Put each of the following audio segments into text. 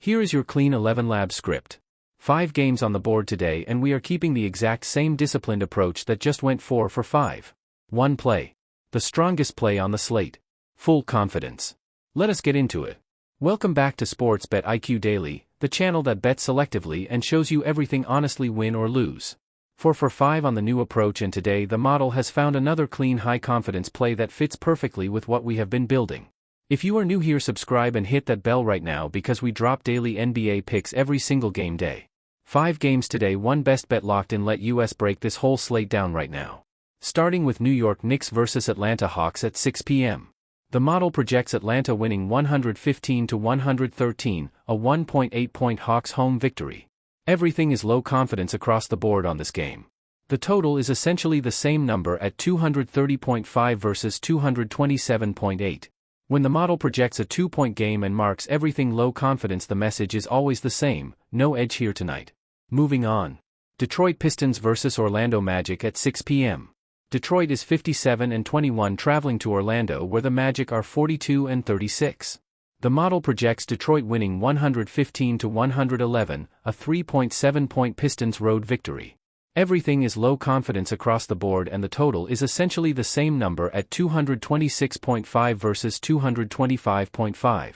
Here is your clean 11 lab script. 5 games on the board today, and we are keeping the exact same disciplined approach that just went 4 for 5. 1 play. The strongest play on the slate. Full confidence. Let us get into it. Welcome back to Sports Bet IQ Daily, the channel that bets selectively and shows you everything honestly, win or lose. 4 for 5 on the new approach, and today the model has found another clean high confidence play that fits perfectly with what we have been building. If you are new here, subscribe and hit that bell right now because we drop daily NBA picks every single game day. 5 games today, 1 best bet locked in. Let us break this whole slate down right now. Starting with New York Knicks vs Atlanta Hawks at 6 p.m. The model projects Atlanta winning 115-113, a 1.8-point Hawks home victory. Everything is low confidence across the board on this game. The total is essentially the same number at 230.5 versus 227.8. When the model projects a 2-point game and marks everything low confidence, the message is always the same: no edge here tonight. Moving on. Detroit Pistons vs Orlando Magic at 6 p.m. Detroit is 57-21 traveling to Orlando, where the Magic are 42-36. The model projects Detroit winning 115-111, a 3.7-point Pistons road victory. Everything is low confidence across the board, and the total is essentially the same number at 226.5 versus 225.5.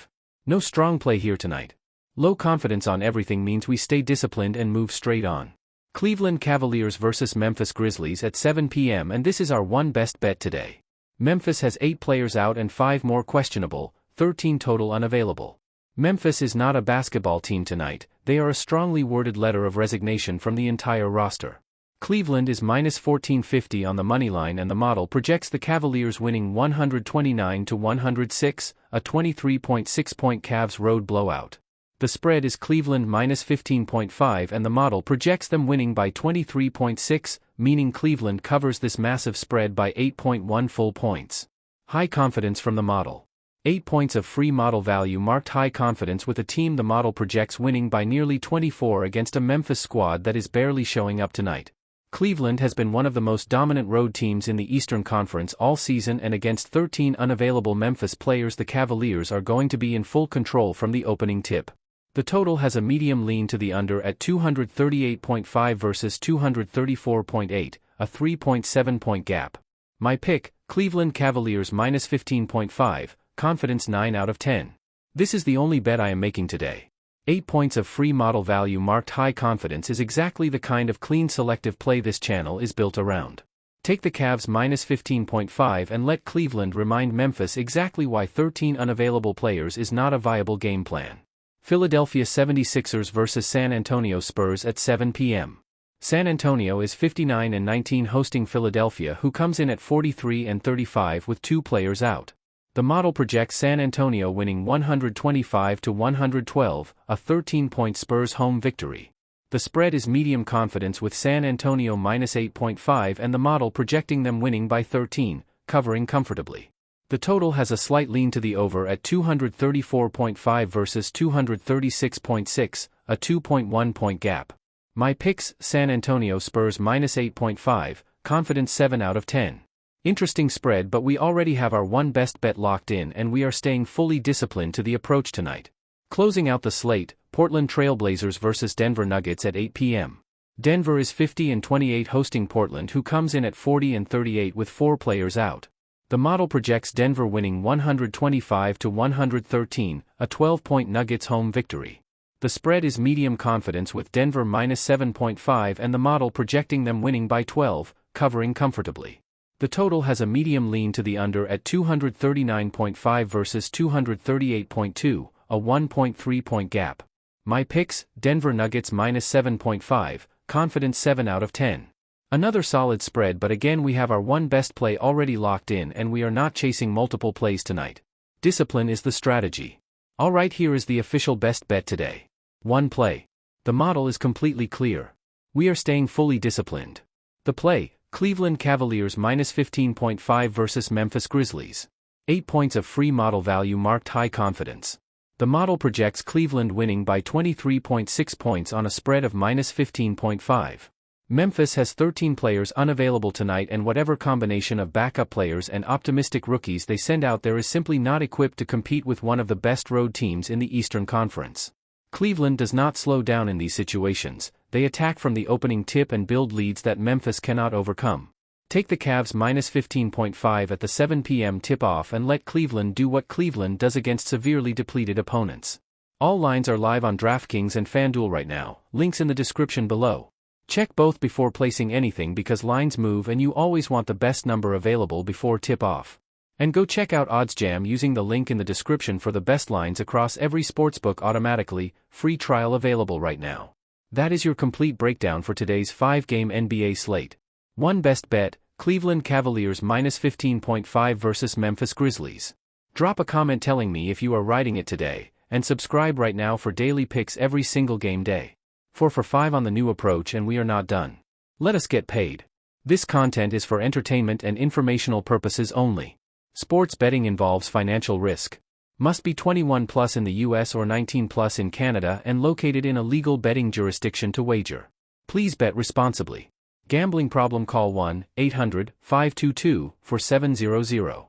No strong play here tonight. Low confidence on everything means we stay disciplined and move straight on. Cleveland Cavaliers vs Memphis Grizzlies at 7 p.m. and this is our 1 best bet today. Memphis has 8 players out and 5 more questionable, 13 total unavailable. Memphis is not a basketball team tonight, they are a strongly worded letter of resignation from the entire roster. Cleveland is minus 1450 on the money line, and the model projects the Cavaliers winning 129-106, a 23.6-point Cavs road blowout. The spread is Cleveland minus 15.5 and the model projects them winning by 23.6, meaning Cleveland covers this massive spread by 8.1 full points. High confidence from the model. 8 points of free model value marked high confidence with a team the model projects winning by nearly 24 against a Memphis squad that is barely showing up tonight. Cleveland has been one of the most dominant road teams in the Eastern Conference all season, and against 13 unavailable Memphis players, the Cavaliers are going to be in full control from the opening tip. The total has a medium lean to the under at 238.5 versus 234.8, a 3.7-point gap. My pick, Cleveland Cavaliers minus 15.5, confidence 9 out of 10. This is the only bet I am making today. 8 points of free model value marked high confidence is exactly the kind of clean selective play this channel is built around. Take the Cavs minus 15.5 and let Cleveland remind Memphis exactly why 13 unavailable players is not a viable game plan. Philadelphia 76ers vs San Antonio Spurs at 7 p.m. San Antonio is 59-19 hosting Philadelphia, who comes in at 43-35 with 2 players out. The model projects San Antonio winning 125-112, a 13-point Spurs home victory. The spread is medium confidence with San Antonio minus 8.5 and the model projecting them winning by 13, covering comfortably. The total has a slight lean to the over at 234.5 versus 236.6, a 2.1-point gap. My picks, San Antonio Spurs minus 8.5, confidence 7 out of 10. Interesting spread, but we already have our 1 best bet locked in and we are staying fully disciplined to the approach tonight. Closing out the slate, Portland Trail Blazers vs Denver Nuggets at 8 p.m. Denver is 50-28 hosting Portland, who comes in at 40-38 with 4 players out. The model projects Denver winning 125-113, a 12-point Nuggets home victory. The spread is medium confidence with Denver minus 7.5 and the model projecting them winning by 12, covering comfortably. The total has a medium lean to the under at 239.5 versus 238.2, a 1.3-point gap. My picks, Denver Nuggets minus 7.5, confidence 7 out of 10. Another solid spread, but again we have our 1 best play already locked in and we are not chasing multiple plays tonight. Discipline is the strategy. Alright, here is the official best bet today. 1 play. The model is completely clear. We are staying fully disciplined. The play, Cleveland Cavaliers minus 15.5 versus Memphis Grizzlies. 8 points of free model value marked high confidence. The model projects Cleveland winning by 23.6 points on a spread of minus 15.5. Memphis has 13 players unavailable tonight, and whatever combination of backup players and optimistic rookies they send out there is simply not equipped to compete with one of the best road teams in the Eastern Conference. Cleveland does not slow down in these situations, they attack from the opening tip and build leads that Memphis cannot overcome. Take the Cavs minus 15.5 at the 7 p.m. tip-off and let Cleveland do what Cleveland does against severely depleted opponents. All lines are live on DraftKings and FanDuel right now, links in the description below. Check both before placing anything because lines move and you always want the best number available before tip-off. And go check out OddsJam using the link in the description for the best lines across every sportsbook automatically, free trial available right now. That is your complete breakdown for today's 5-game NBA slate. 1 Best Bet, Cleveland Cavaliers minus 15.5 versus Memphis Grizzlies. Drop a comment telling me if you are riding it today, and subscribe right now for daily picks every single game day. 4 for 5 on the new approach and we are not done. Let us get paid. This content is for entertainment and informational purposes only. Sports betting involves financial risk. Must be 21 plus in the US or 19 plus in Canada and located in a legal betting jurisdiction to wager. Please bet responsibly. Gambling problem, call 1-800-522-4700.